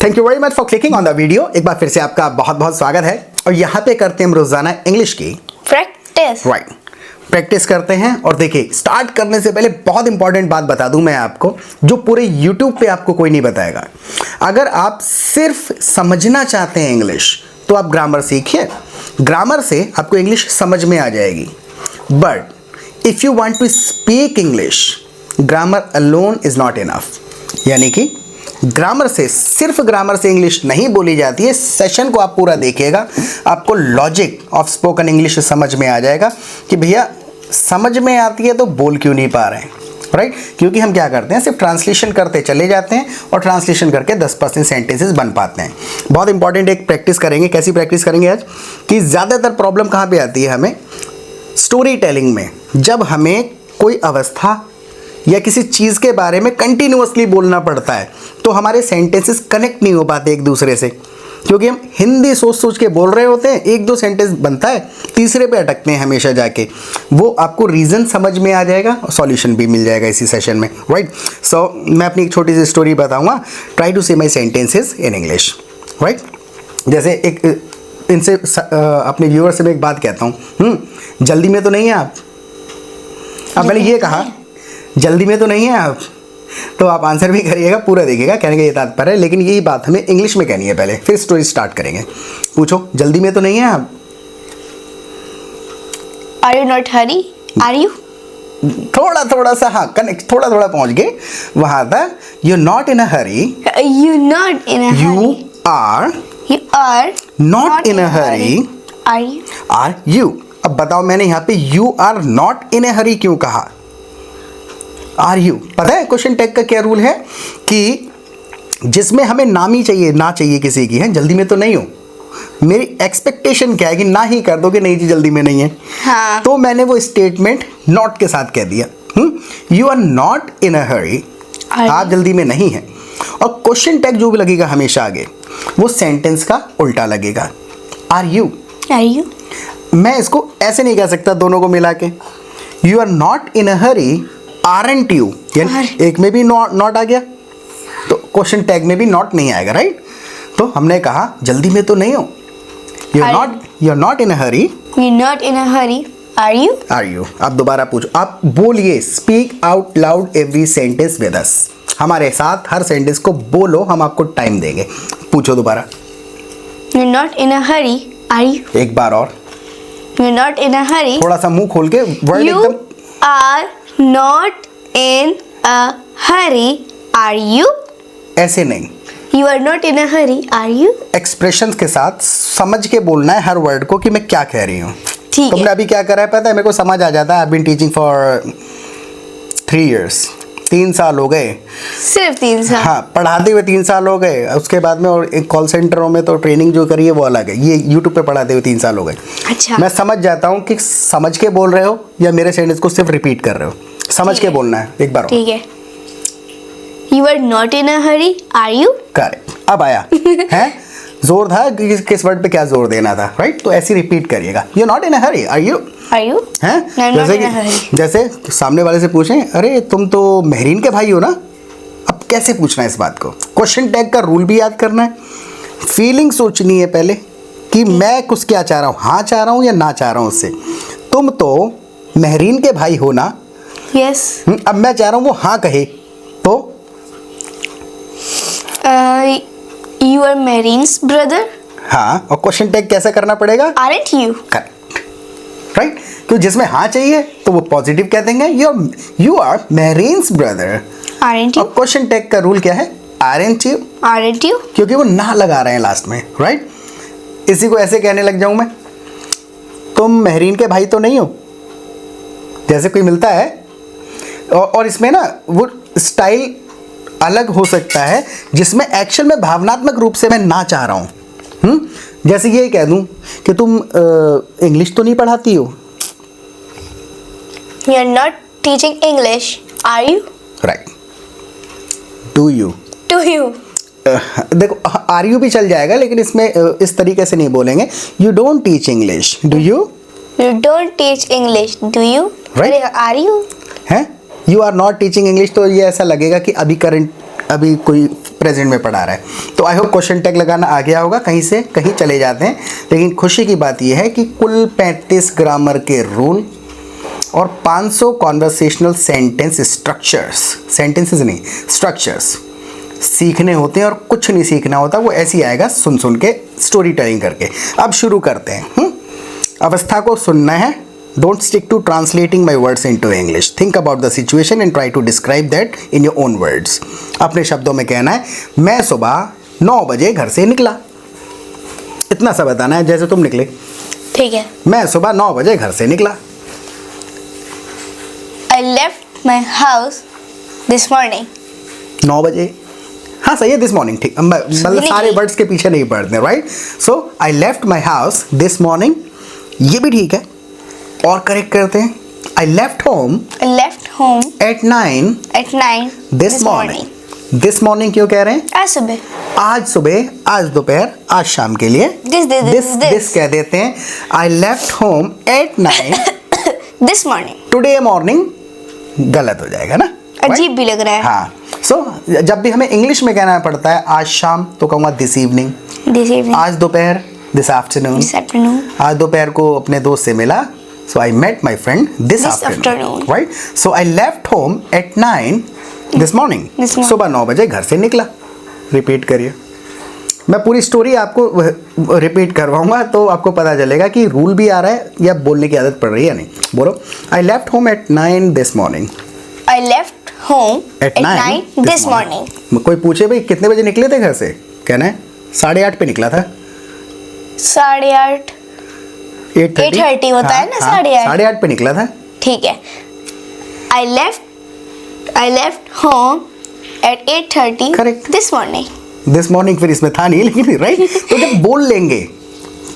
Thank you very much for clicking on the video. एक बार फिर से आपका बहुत बहुत स्वागत है और यहाँ पे करते हैं हम रोजाना इंग्लिश की प्रैक्टिस। राइट, प्रैक्टिस करते हैं। और देखिए, स्टार्ट करने से पहले बहुत इंपॉर्टेंट बात बता दूं मैं आपको, जो पूरे यूट्यूब पे आपको कोई नहीं बताएगा। अगर आप सिर्फ समझना चाहते हैं इंग्लिश तो आप ग्रामर सीखिए, ग्रामर से आपको इंग्लिश समझ में आ जाएगी। But if you want to speak English, grammar alone is not enough. यानी कि ग्रामर से, सिर्फ ग्रामर से इंग्लिश नहीं बोली जाती है। सेशन को आप पूरा देखिएगा, आपको लॉजिक ऑफ स्पोकन इंग्लिश समझ में आ जाएगा कि भैया समझ में आती है तो बोल क्यों नहीं पा रहे हैं, राइट? क्योंकि हम क्या करते हैं, सिर्फ ट्रांसलेशन करते चले जाते हैं और ट्रांसलेशन करके 10% सेंटेंसेस बन पाते हैं। बहुत इंपॉर्टेंट एक प्रैक्टिस करेंगे। कैसी प्रैक्टिस करेंगे आज? कि ज़्यादातर प्रॉब्लम कहाँ पे आती है हमें? स्टोरी टेलिंग में। जब हमें कोई अवस्था या किसी चीज़ के बारे में कंटिन्यूअसली बोलना पड़ता है तो हमारे सेंटेंसेस कनेक्ट नहीं हो पाते एक दूसरे से, क्योंकि हम हिंदी सोच सोच के बोल रहे होते हैं। एक दो सेंटेंस बनता है, तीसरे पे अटकते हैं हमेशा जाके। वो आपको रीज़न समझ में आ जाएगा और सॉल्यूशन भी मिल जाएगा इसी सेशन में, राइट? सो मैं अपनी एक छोटी सी स्टोरी बताऊंगा। ट्राई टू से माई सेंटेंसेस इन इंग्लिश, राइट? जैसे एक इनसे अपने व्यूअर से मैं एक बात कहता हूँ, जल्दी में तो नहीं है आप? अब मैंने ये कहा जल्दी में तो नहीं है आप, तो आप आंसर भी करिएगा, पूरा देखिएगा। कहने का ये तात्पर्य है, लेकिन यही बात हमें इंग्लिश में कहनी है पहले, फिर स्टोरी स्टार्ट करेंगे। पूछो, जल्दी में तो नहीं है आप? Are you not hurry? Are you? थोड़ा सा, हाँ कनेक्ट, थोड़ा पहुंच गए वहां तक। You not in a hurry. You not in a you hurry. Are You are not in a hurry. Are you? Are you? अब बताओ, मैंने यहाँ पे you are not in a hurry क्यों कहा? Are you? पता है क्वेश्चन टैग का क्या रूल है कि जिसमें हमें नाम ही चाहिए, ना चाहिए किसी की, है जल्दी में तो नहीं हो। मेरी एक्सपेक्टेशन क्या है कि ना ही कर दो कि नहीं जी जल्दी में नहीं है। हाँ। तो मैंने वो स्टेटमेंट नॉट के साथ कह दिया। You are not in a हरी, आप जल्दी में नहीं है। और क्वेश्चन टैग जो भी लगेगा हमेशा आगे, वो सेंटेंस का उल्टा लगेगा। Are you? Are you? मैं इसको ऐसे नहीं कह सकता दोनों को मिला के। You are not in a hurry, aren't you? यानी एक में भी नॉट आ गया तो क्वेश्चन टैग में भी नॉट नहीं आएगा, राइट? तो हमने कहा जल्दी में तो नहीं हो। You are not in a hurry. You're not in a hurry. Are you? Are you? आप दोबारा पूछो, आप बोलिए, speak out loud every sentence with us. हमारे साथ हर सेंटेंस को बोलो, हम आपको टाइम देंगे। पूछो दोबारा। You're not in a hurry. Are you? एक बार और। You're not in a hurry. थोड़ा सा मुंह खोल के वर्ड You एकदम। are not in a hurry. Are you? ऐसे नहीं, You are not in a hurry. Are you? Expressions के साथ समझ के बोलना है हर वर्ड को कि मैं क्या कह रही हूँ। ठीक है। तुमने अभी क्या करा है पता है? मेरे को समझ आ जाता है। I been teaching for 3 years, 3 साल हो गए। सिर्फ 3 साल। हाँ, पढ़ाते हुए 3 साल हो गए। उसके बाद में और एक कॉल सेंटरों में तो ट्रेनिंग जो करी है वो अलग है। ये यूट्यूब पे पढ़ाते हुए 3 साल हो गए। अच्छा। मैं समझ जाता हूँ कि समझ के बोल रहे हो या मेरे सेंटेंस को सिर्फ रिपीट कर रहे हो। समझ के बोलना है एक बार और। ठीक है। You are not in a hurry. Are you? Correct, अब आया है। जोर था किस वर्ड पे क्या जोर देना था, राइट? तो ऐसे रिपीट करिएगा। You not in a hurry, are you? Are you? हैं? I'm not in a hurry. जैसे सामने वाले से पूछें, अरे तुम तो महरीन के भाई हो ना? अब कैसे पूछना है इस बात को? क्वेश्चन टैग का रूल भी याद करना है। फीलिंग सोचनी है पहले कि मैं कुछ क्या चाह रहा हूँ, हाँ चाह रहा हूँ या ना चाह रहा हूँ उससे। तुम तो महरीन के भाई हो ना? Yes. अब मैं चाह रहा हूँ वो हाँ कहे तो You are Marine's brother. हाँ, और क्वेश्चन टैग कैसा करना पड़ेगा? Aren't you? Correct, right? तो जिसमें हाँ चाहिए तो वो पॉजिटिव कह देंगे, you are marines brother. Aren't you? और क्वेश्चन टैग का रूल क्या है? Aren't you? Aren't you? क्योंकि वो ना लगा रहे हैं लास्ट में, राइट? इसी को ऐसे कहने लग जाऊं मैं, तुम महरीन के भाई तो नहीं हो? जैसे कोई मिलता है और इसमें ना वो स्टाइल अलग हो सकता है जिसमें एक्शन में भावनात्मक रूप से मैं ना चाह रहा हूं। जैसे ये कह दूं कि तुम इंग्लिश तो नहीं पढ़ाती हो? You are not teaching English. Are you? Right. Do you? Do you? देखो, आर यू भी चल जाएगा, लेकिन इसमें इस तरीके से नहीं बोलेंगे। You don't teach English, do you? You don't teach English. Do you? Right. अरे, Are you? हैं? You are not teaching English, तो ये ऐसा लगेगा कि अभी कोई प्रेजेंट में पढ़ा रहा है। तो आई होप क्वेश्चन टैग लगाना आ गया होगा, कहीं से कहीं चले जाते हैं। लेकिन खुशी की बात यह है कि कुल 35 ग्रामर के रूल और 500 कॉन्वर्सेशनल सेंटेंस स्ट्रक्चर्स, सेंटेंसेस नहीं स्ट्रक्चर्स सीखने होते हैं, और कुछ नहीं सीखना होता, वो ऐसे ही आएगा सुन सुन के, स्टोरी टेलिंग करके। अब शुरू करते हैं। अवस्था को सुनना है। Don't stick to translating my words into English. Think about the situation and try to describe that in your own words. अपने शब्दों में कहना है, मैं सुबह 9 बजे घर से निकला। इतना सा बताना है जैसे तुम निकले। ठीक है। मैं सुबह 9 बजे घर से निकला। I left my house this morning. 9 बजे, हाँ सही है, दिस मॉर्निंग। ठीक, मतलब सारे वर्ड्स के पीछे नहीं पढ़ते, right. So I left my house this morning, ये भी ठीक है। और करेक्ट करते हैं, I left home I left home at 9 this morning. This morning क्यों कह रहे हैं? आज सुबह। आज सुबह, आज दोपहर, आज शाम के लिए दिस कह देते हैं। I left home at 9 this morning. Today morning गलत हो जाएगा ना, अजीब भी लग रहा है। हाँ। सो जब भी हमें इंग्लिश में कहना पड़ता है आज शाम, तो कहूँगा दिस इवनिंग। This evening. आज दोपहर, दिस आफ्टरनून। This afternoon. आज दोपहर को अपने दोस्त से मिला, so I met my friend this afternoon, right. So I left home at 9 this morning. सुबह 9 बजे घर से निकला। रिपीट करिए। मैं पूरी स्टोरी आपको रिपीट करवाऊंगा तो आपको पता चलेगा कि रूल भी आ रहा है या बोलने की आदत पड़ रही है या नहीं। बोलो, आई left home at 9 this morning. I left home at 9 this morning. कोई पूछे भाई कितने बजे निकले थे घर से, कहना है 8:30 पे निकला था। 8:30। 8:30 होता है ना, 8:30। 8:30 पे निकला था। ठीक है। I left home at 8:30 Correct. this morning. This morning फिर इसमें था नहीं, लेकिन राइट। तो जब बोल लेंगे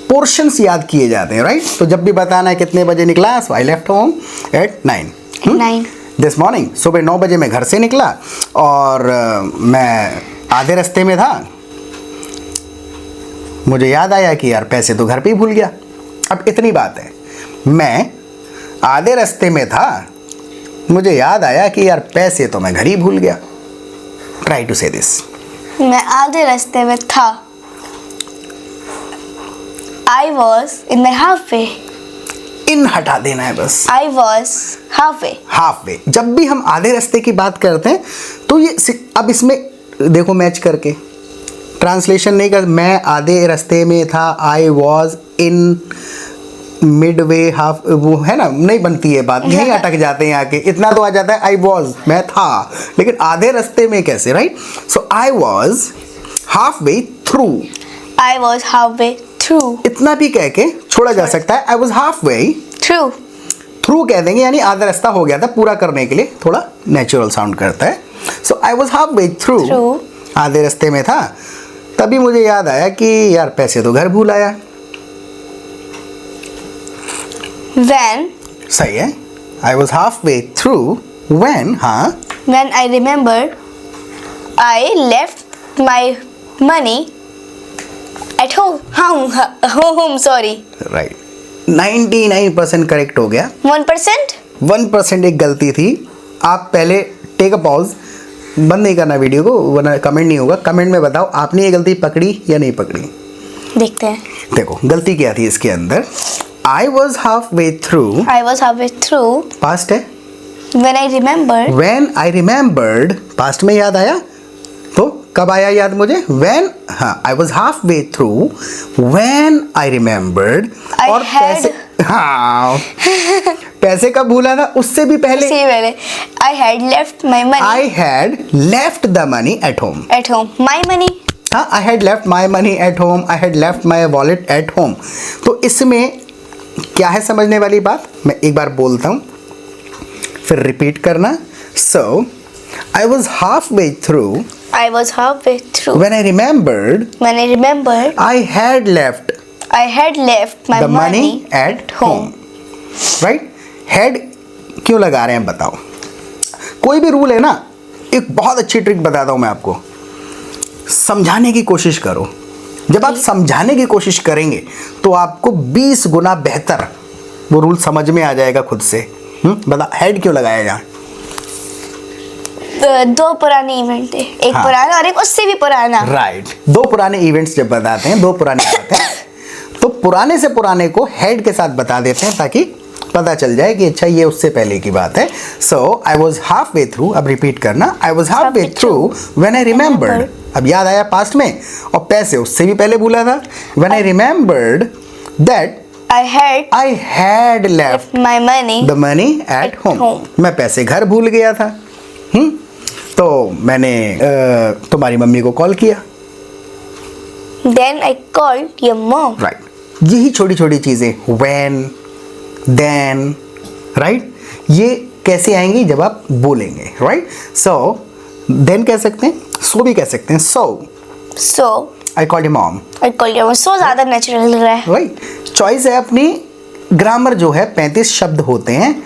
पोर्शंस याद किए जाते हैं, राइट। तो जब भी बताना है कितने बजे निकला, so I left home at 9 this morning. सुबह 9 बजे मैं घर से निकला और मैं आधे रास्ते में था, मुझे याद आया कि यार पैसे तो घर पे ही भूल गया। अब इतनी बात है, मैं आधे रास्ते में था, मुझे याद आया कि यार पैसे तो मैं घर ही भूल गया। ट्राई टू से दिस। मैं आधे रास्ते में था। I was in my halfway. इन हटा देना है बस। I was halfway. Half way. जब भी हम आधे रास्ते की बात करते हैं तो ये अब इसमें देखो मैच करके ट्रांसलेशन नहीं कर, मैं आधे रास्ते में था, I was in mid way half, वो है ना, नहीं बनती है बात, यहीं अटक जाते हैं आके। इतना तो आ जाता है आई वॉज, मैं था, लेकिन आधे रास्ते में कैसे, right. So I was half way through. I was halfway through. इतना भी कह के छोड़ा जा सकता है। आई was half way Through. Through कह देंगे, यानी आधा रास्ता हो गया था, पूरा करने के लिए थोड़ा नेचुरल साउंड करता है। So I was half way through, आधे रास्ते में था, तभी मुझे याद आया कि यार पैसे तो घर भूल आया। When. सही है। आई was half way through when, हाँ। When I remembered, I left my money at home. Home, sorry. Right, 99% correct हो गया। 1%? 1% एक गलती थी। आप पहले टेक अ पॉज, बंद नहीं करना वीडियो को वरना कमेंट नहीं होगा। कमेंट में बताओ आपने ये गलती पकड़ी या नहीं पकड़ी। देखते हैं। देखो गलती क्या थी इसके अंदर। आई was half way through, I was halfway through. Past है। When I remembered, When I remembered, past में याद आया, तो कब आया याद मुझे? When, हाँ, I was halfway through when I remembered। I और had- पैसे, हाँ पैसे कब भूला था? उससे भी पहले उससे पहले I had left my money I had left the money at home। at home. My money. हाँ, I had left my money at home, I had left my wallet at home। तो इसमें क्या है समझने वाली बात, मैं एक बार बोलता हूँ फिर रिपीट करना। So I was halfway through I was halfway through. when I remembered When I remembered, I had left I had left my the money at home। Right, head क्यों लगा रहे हैं बताओ। कोई भी रूल है ना, एक बहुत अच्छी ट्रिक बताता हूं मैं आपको, समझाने की कोशिश करो। जब आप समझाने की कोशिश करेंगे तो आपको 20 गुना बेहतर वो रूल समझ में आ जाएगा खुद से। बता, हेड क्यों लगाया यहाँ? दो पुराने इवेंट थे, एक हाँ। पुराना और एक उससे भी पुराना। राइट, दो पुराने इवेंट्स जब बताते हैं, दो पुरानी बातें, तो पुराने से पुराने को हेड के साथ बता देते हैं ताकि पता चल जाए कि अच्छा ये उससे पहले की बात है। So I was half way through, अब रिपीट करना, I was half way through when I remembered, अब याद आया पास्ट में, और पैसे उससे भी पहले भूला था, when I remembered that I had left my money the money at home. मैं पैसे घर भूल गया था। तो मैंने तुम्हारी मम्मी को कॉल किया। Then I called your mom. Right, यही छोटी छोटी चीज़ें when, then, राइट, ये कैसे आएंगी जब आप बोलेंगे, राइट। सो then कह सकते हैं, so भी कह सकते हैं, so I called your mom. I called your mom. So ज़्यादा नेचुरल लग रहा है। राइट, चॉइस है अपनी। ग्रामर जो है 35 शब्द होते हैं,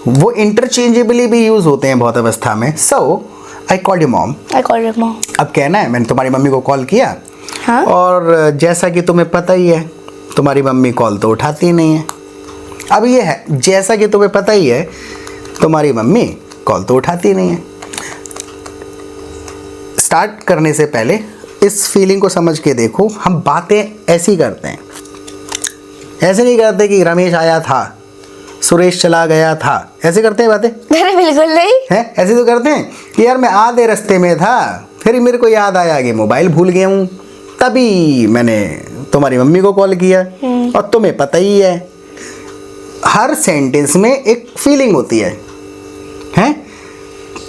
वो इंटरचेंजेबली भी यूज होते हैं बहुत अवस्था में। So I called your mom. I called your mom. अब कहना है मैंने तुम्हारी मम्मी को कॉल किया, हाँ? और जैसा कि तुम्हें पता ही है तुम्हारी मम्मी कॉल तो उठाती नहीं है। अब ये है, जैसा कि तुम्हें पता ही है तुम्हारी मम्मी कॉल तो उठाती नहीं है। स्टार्ट करने से पहले इस फीलिंग को समझ के देखो, हम बातें ऐसी करते हैं, ऐसे नहीं करते कि रमेश आया था, सुरेश चला गया था, ऐसे करते हैं बातें? अरे बिल्कुल नहीं हैं, ऐसे तो करते हैं कि यार मैं आधे रास्ते में था, फिर मेरे को याद आया कि मोबाइल भूल गया हूँ, तभी मैंने तुम्हारी मम्मी को कॉल किया। और तुम्हें पता ही है हर सेंटेंस में एक फीलिंग होती है, हैं?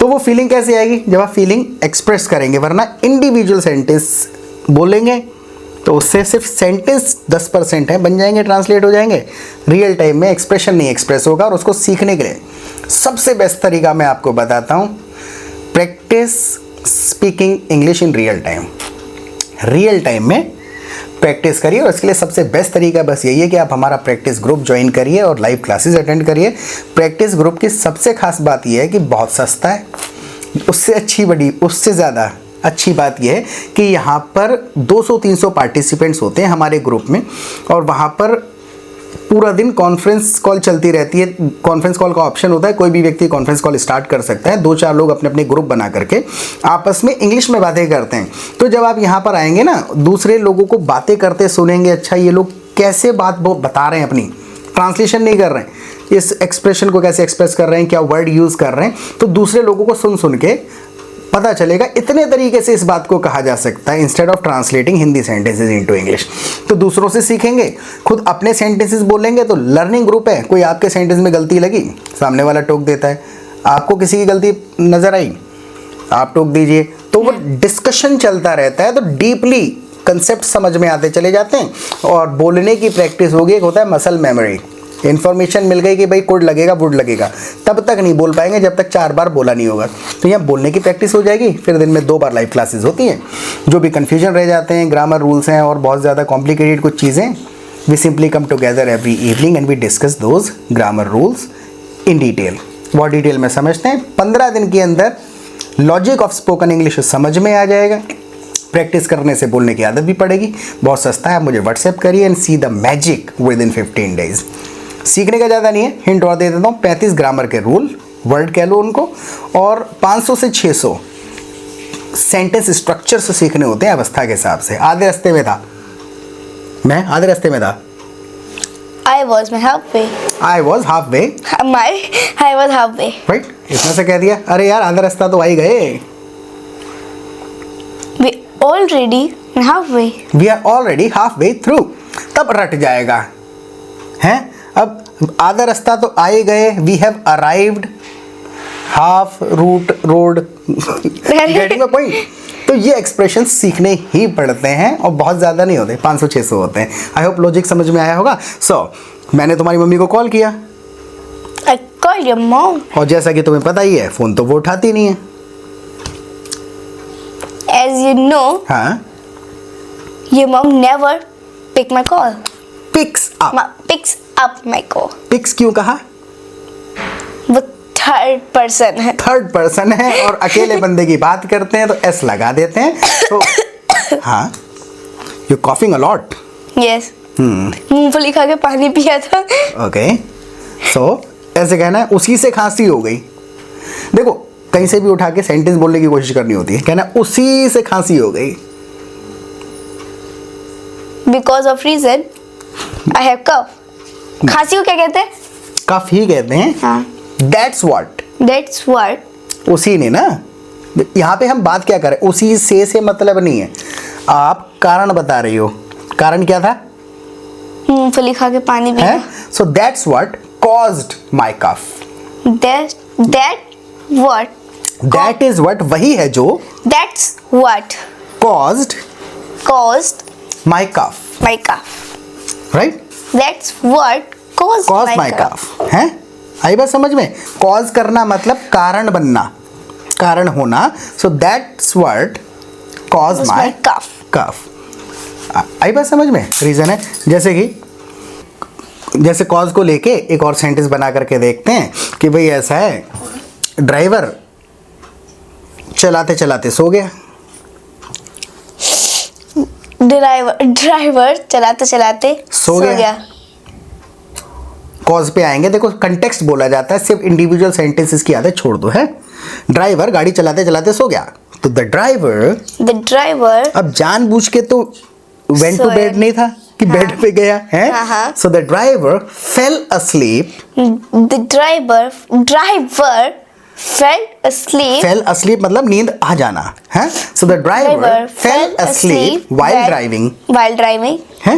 तो वो फीलिंग कैसे आएगी जब आप फीलिंग एक्सप्रेस करेंगे, वरना इंडिविजुअल सेंटेंस बोलेंगे तो उससे सिर्फ सेंटेंस 10% है, बन जाएंगे, ट्रांसलेट हो जाएंगे। रियल टाइम में एक्सप्रेशन नहीं एक्सप्रेस होगा। और उसको सीखने के लिए सबसे बेस्ट तरीका मैं आपको बताता हूँ, practice speaking English in real time. Real time में प्रैक्टिस करिए, और इसके लिए सबसे बेस्ट तरीका बस यही है कि आप हमारा प्रैक्टिस ग्रुप ज्वाइन करिए और लाइव क्लासेस अटेंड करिए। प्रैक्टिस ग्रुप की सबसे खास बात यह है कि बहुत सस्ता है। उससे ज़्यादा अच्छी बात यह है कि यहाँ पर 200-300 पार्टिसिपेंट्स होते हैं हमारे ग्रुप में, और वहाँ पर पूरा दिन कॉन्फ्रेंस कॉल चलती रहती है। कॉन्फ्रेंस कॉल का ऑप्शन होता है, कोई भी व्यक्ति कॉन्फ्रेंस कॉल स्टार्ट कर सकता है। 2-4 लोग अपने अपने ग्रुप बना करके आपस में इंग्लिश में बातें करते हैं। तो जब आप यहाँ पर आएंगे ना, दूसरे लोगों को बातें करते सुनेंगे, अच्छा ये लोग कैसे बात बता रहे हैं, अपनी ट्रांसलेशन नहीं कर रहे हैं, इस एक्सप्रेशन को कैसे एक्सप्रेस कर रहे हैं, क्या वर्ड यूज़ कर रहे हैं, तो दूसरे लोगों को सुन सुन के पता चलेगा इतने तरीके से इस बात को कहा जा सकता है, instead of translating Hindi sentences into English. तो दूसरों से सीखेंगे, खुद अपने सेंटेंसेस बोलेंगे। तो लर्निंग ग्रुप है, कोई आपके सेंटेंस में गलती लगी, सामने वाला टोक देता है, आपको किसी की गलती नज़र आई, आप टोक दीजिए, तो वो डिस्कशन चलता रहता है। तो डीपली कंसेप्ट समझ में आते चले जाते हैं, और बोलने की प्रैक्टिस होगी। एक होता है मसल मेमोरी, इन्फॉर्मेशन मिल गई कि भाई कुड लगेगा वुड लगेगा, तब तक नहीं बोल पाएंगे जब तक 4 बार बोला नहीं होगा। तो यहाँ बोलने की प्रैक्टिस हो जाएगी। फिर दिन में 2 बार लाइव क्लासेस होती हैं। जो भी कन्फ्यूजन रह जाते हैं, ग्रामर रूल्स हैं और बहुत ज़्यादा कॉम्प्लिकेटेड कुछ चीज़ें, we simply come together every evening and we discuss those grammar rules in detail. बहुत डिटेल में समझते हैं। 15 दिन के अंदर लॉजिक ऑफ स्पोकन इंग्लिश समझ में आ जाएगा। प्रैक्टिस करने से बोलने की आदत भी पड़ेगी। बहुत सस्ता है, मुझे व्हाट्सएप करिए and see the magic with in 15 days. सीखने का ज़्यादा नहीं है, हिंट और दे देता हूँ। 35 ग्रामर के रूल, वर्ड कह लो उनको, और 500 से 600 सेंटेंस स्ट्रक्चर से सीखने होते हैं अवस्था के हिसाब से। आधे रास्ते में था मैं, आधे रास्ते में था। I was halfway. I was halfway. I was halfway. Right? इसमें से कह दिया, अरे यार आधा रास्ता तो आ ही गए। We already halfway. We are already halfway through. तब रट जाएगा, हैं? अब आधा रास्ता तो आ ही गए। We have arrived half route road. Getting my point? तो ये एक्सप्रेशन सीखने ही पड़ते हैं, और बहुत ज़्यादा नहीं होते, 500-600 होते हैं। आई होप लॉजिक समझ में आया होगा। मैंने तुम्हारी मम्मी को कॉल किया। I called your mom. और जैसा कि तुम्हें पता ही है, फ़ोन तो वो उठाती नहीं है। As you know, हाँ, your mom never pick my call. Picks Picks up my call. Picks क्यों कहा? वो थर्ड पर्सन है। थर्ड पर्सन है, और अकेले बंदे की बात करते हैं तो एस लगा देते हैं। तो हाँ, you coughing a lot. Yes. मूंगफली खा के पानी पिया था। ओके, सो ऐसे कहना है, उसी से खांसी हो गई। देखो, कहीं से भी उठा के सेंटेंस बोलने की कोशिश करनी होती है, कहना उसी से खांसी हो गई। Because of reason I have cough. खांसी को क्या कहते हैं? कफ ही कहते हैं। हाँ, दैट्स व्हाट, दैट्स व्हाट। उसी ने ना, यहाँ पे हम बात क्या करें, उसी से मतलब नहीं है, आप कारण बता रही हो। कारण क्या था? मूंगफली खा के पानी पी। है, so that's what caused my cough. That what, that is what, वही है जो that's what caused caused my cough, my cough. Right? That's what caused cause my my cough. Cough है। आई बात समझ में? कॉज करना मतलब कारण बनना, कारण होना। सो that's what cause Caused my my cough. कफ। आई बात समझ में? रीजन है, जैसे कॉज को लेके एक और सेंटेंस बना करके देखते हैं कि भाई ऐसा है, ड्राइवर चलाते चलाते सो गया। ड्राइवर चलाते चलाते सो गया। कॉज पे आएंगे, देखो कंटेक्स्ट बोला जाता है, सिर्फ इंडिविजुअल सेंटेंसेस की आदत छोड़ दो। है, ड्राइवर गाड़ी चलाते चलाते सो गया, तो द ड्राइवर अब जानबूझ के तो वेंट टू बेड नहीं था कि बेड पे गया है। हाँ. So the driver fail asleep। The driver fell asleep. Fail asleep मतलब नींद आ जाना है। So the driver fail asleep while driving। While driving. है,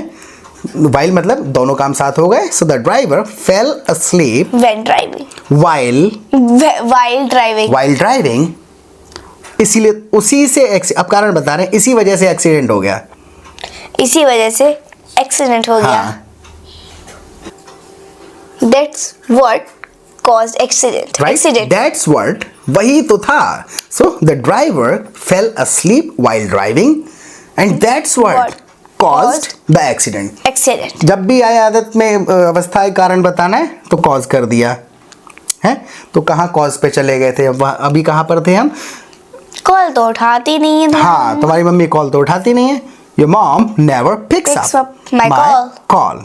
while मतलब दोनों काम साथ हो गए। So the driver fail asleep When driving. while While driving. इसीलिए उसी से अब कारण बता रहे हैं, इसी वजह से एक्सीडेंट हो गया। इसी वजह से एक्सीडेंट हो गया। हाँ, That's what caused accident. right? Accident. That's what, वही तो था। So the driver fell asleep while driving and that's what caused the accident. Accident. जब भी आए आदत में अवस्था कारण बताना है तो कॉज कर दिया है। तो कहाँ कॉज पे चले गए थे, अभी कहाँ पर थे हम? कॉल तो उठाती नहीं है। हाँ, तुम्हारी मम्मी कॉल तो उठाती नहीं है। Your mom never picks up my call.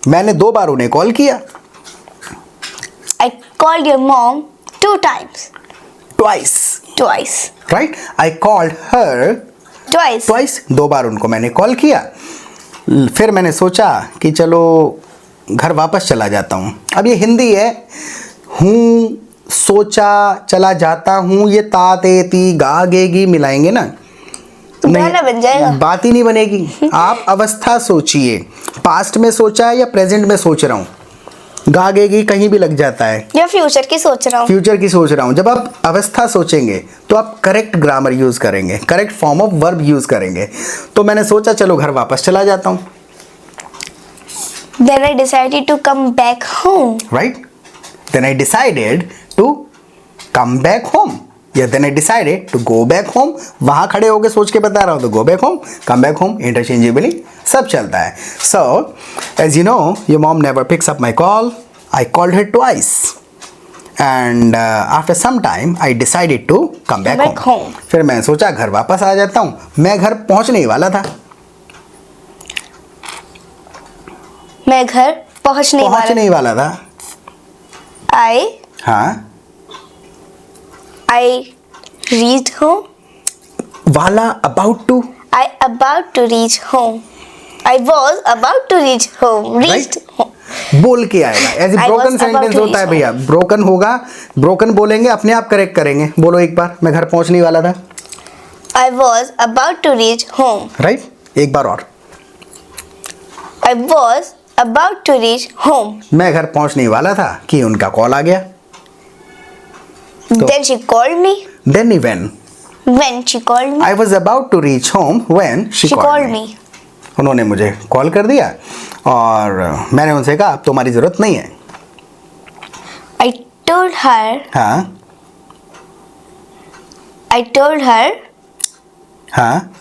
मैंने 2 बार उन्हें कॉल किया। I called your mom 2 times. Twice. Right? I called her twice. 2 बार उनको मैंने कॉल किया। फिर मैंने सोचा कि चलो घर वापस चला जाता हूँ। अब ये हिंदी है, हूँ, सोचा, चला जाता हूँ, ये ता ते ती गा गे गी मिलाएंगे ना, गाना बन जाएगा। बात ही नहीं बनेगी। आप अवस्था सोचिए, पास्ट में सोचा है या प्रेजेंट में सोच रहा हूँ, गागेगी कहीं भी लग जाता है। या फ्यूचर की सोच रहा हूँ। फ्यूचर की सोच रहा हूँ। जब आप अवस्था सोचेंगे तो आप करेक्ट ग्रामर यूज करेंगे, correct form of verb use करेंगे। तो मैंने सोचा चलो घर वापस चला जाता हूँ। Then I decided to come back home. Right? Then I decided to come back home. Yeah, then I decided to go back home. वहाँ खड़े होके सोच के बता रहा हूँ तो go back home, come back home, interchangeably सब चलता है। So, as you know, your mom never picks up my call. I called her twice. And after some time, I decided to come back home. फिर मैं सोचा घर वापस आ जाता हूँ। मैं घर पहुँचने ही वाला था। मैं घर पहुँचने ही वाला था। I reached home. वाला about to. I about to reach home. I was about to reach home. Reached home. बोल के आएगा। ऐसे ब्रोकन सेंटेंस होता है भैया, ब्रोकन होगा, ब्रोकन बोलेंगे, अपने आप करेक्ट करेंगे। बोलो एक बार, मैं घर पहुंचने वाला था। I was about to reach home. Right? एक बार और। I was about to reach home. मैं घर पहुंचने वाला था कि उनका कॉल आ गया। Then she called me. Then when? When she called me. I was about to reach home when she called me. उन्होंने मुझे कॉल कर दिया और मैंने उनसे कहा अब तुम्हारी जरूरत नहीं है। I told her. हाँ। I told her. हाँ।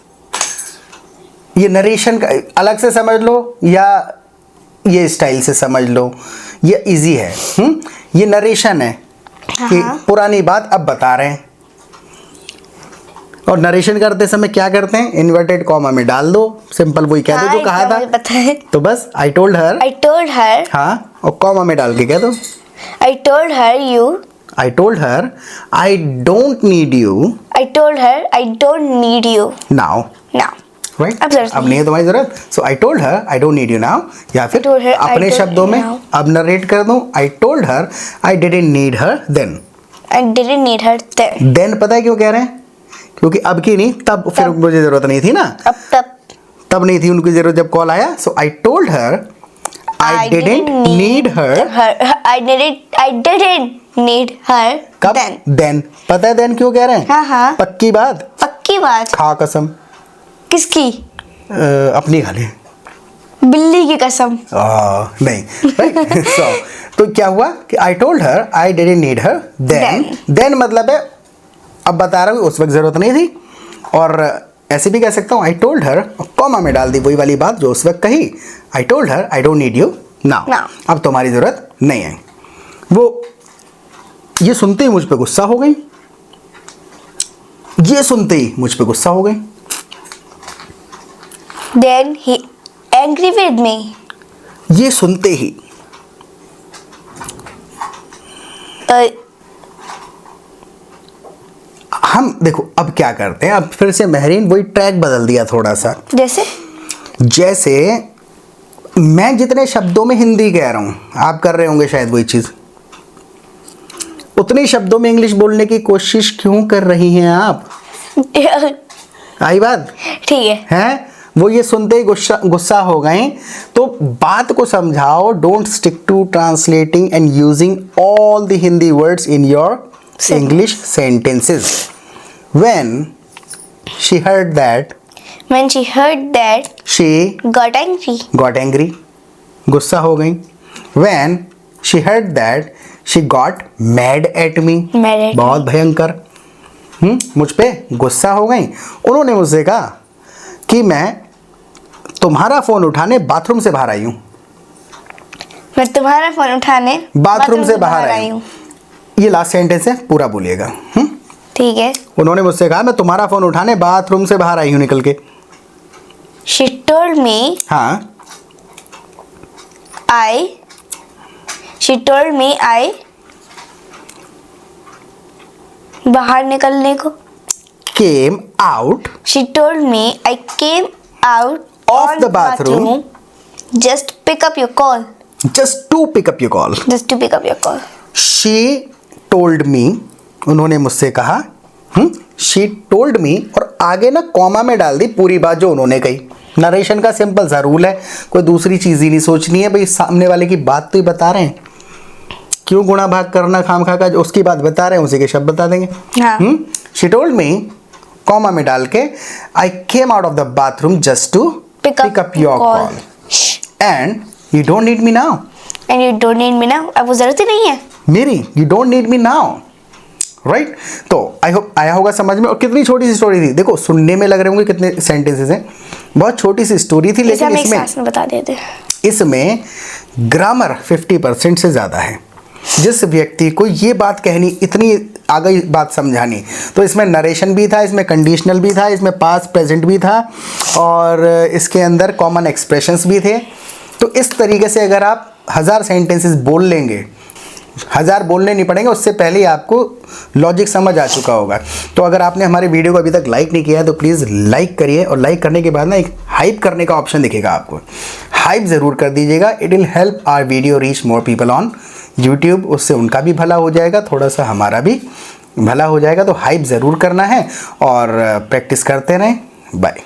ये नरेशन का अलग से समझ लो या ये स्टाइल से समझ लो, ये इजी है। ये नरेशन है कि पुरानी बात अब बता रहे हैं। और नरेशन करते समय क्या करते हैं? इन्वर्टेड कॉमा में डाल दो, सिंपल वही कह दो जो कहा था। पता है। तो बस I told her। I told her। हाँ, और कॉमा में डाल के कह दो। I told her you I told her I don't need you I told her I don't need you now. now. Right? अब जरूरत अब नहीं है तुम्हारी जरूरत. So I told her I don't need you now. या फिर told her I अपने don't शब्दों need में now. अब नरेट कर दूं. I told her I didn't need her then. I didn't need her then. Then पता है क्यों कह रहे हैं? क्योंकि अब की नहीं, तब फिर तब. मुझे जरूरत नहीं थी ना. तब नहीं थी उनकी जरूरत जब कॉल आया. So I told her I didn't need her. I didn't need her कब? then. Then. पता है then क्यों कह रहे हैं? हाँ हाँ. पक्की बात. पक्की बात. खा कसम. किसकी? अपनी खा ले. बिल्ली की कसम. नहीं. Right? So, तो क्या हुआ कि I told her I didn't need her then. Then मतलब है अब बता रहा हूँ उस वक्त जरूरत नहीं थी. और ऐसे भी कह सकता हूँ I told her, कॉमा में डाल दी वही वाली बात जो उस वक्त कही. I told her I don't need you now. अब तुम्हारी जरूरत नहीं है. वो ये सुनते ही मुझ पे गुस्सा हो गई. ये सुनते ही मुझ पे गुस्सा हो गई. Then he angry with me. ये सुनते ही. हम देखो अब क्या करते हैं. अब फिर से महरीन वही ट्रैक बदल दिया थोड़ा सा. जैसे मैं जितने शब्दों में हिंदी कह रहा हूं आप कर रहे होंगे शायद वही चीज. उतने शब्दों में इंग्लिश बोलने की कोशिश क्यों कर रही हैं आप? आई बात? ठीक है. वो ये सुनते ही गुस्सा हो गए. तो बात को समझाओ. Don't stick to translating and using all the Hindi words in your English sentences. When she heard that, she got angry. गुस्सा हो गई. When she heard that, she got mad at me. बहुत भयंकर. मुझ पे गुस्सा हो गई. उन्होंने मुझसे कहा कि मैं तुम्हारा फोन उठाने बाथरूम से बाहर आई हूँ. मैं तुम्हारा फोन उठाने बाथरूम से बाहर आई हूँ. ये लास्ट सेंटेंस है, पूरा बोलिएगा. ठीक है. उन्होंने मुझसे कहा मैं तुम्हारा फोन उठाने बाथरूम से बाहर आई हूँ निकल के. She told me. हाँ. She told me बाहर निकलने को. Came out. She told me I came out of the bathroom. Just pick up your call. Just to pick up your call. Just to pick up your call. She told me. उन्होंने मुझसे कहा. She told me और आगे ना comma में डाल दी पूरी बात जो उन्होंने कही. नरेशन का सिंपल सा रूल है. कोई दूसरी चीज ही नहीं सोचनी है भाई. सामने वाले की बात तो ही बता रहे हैं. क्यों गुणा भाग करना खामखा का. जो उसकी बात बता रहे हैं उसी के शब्द बता देंगे. She told me कॉमा में डाल के I came out of the bathroom just to pick up your call. And you don't need me now. And you don't need me now. अब वो जरूरत ही नहीं है मेरी. You don't need me now. Right. तो आई होप आया होगा समझ में. और कितनी छोटी सी स्टोरी थी. देखो सुनने में लग रहे होंगे कितने सेंटेंसेस हैं. बहुत छोटी सी स्टोरी थी लेकिन इसमें बता देते. इसमें ग्रामर 50% से ज़्यादा है. जिस व्यक्ति को ये बात कहनी, इतनी आगे बात समझानी, तो इसमें नरेशन भी था, इसमें कंडीशनल भी था, इसमें पास्ट प्रेजेंट भी था और इसके अंदर कॉमन एक्सप्रेशंस भी थे. तो इस तरीके से अगर आप 1000 सेंटेंसेस बोल लेंगे, 1000 बोलने नहीं पड़ेंगे, उससे पहले ही आपको लॉजिक समझ आ चुका होगा. तो अगर आपने हमारे वीडियो को अभी तक लाइक नहीं किया है तो प्लीज़ लाइक करिए. और लाइक करने के बाद ना एक हाइप करने का ऑप्शन दिखेगा आपको. हाइप ज़रूर कर दीजिएगा. It will help our video reach more people on YouTube. उससे उनका भी भला हो जाएगा, थोड़ा सा हमारा भी भला हो जाएगा. तो हाइप ज़रूर करना है और प्रैक्टिस करते रहें. बाय.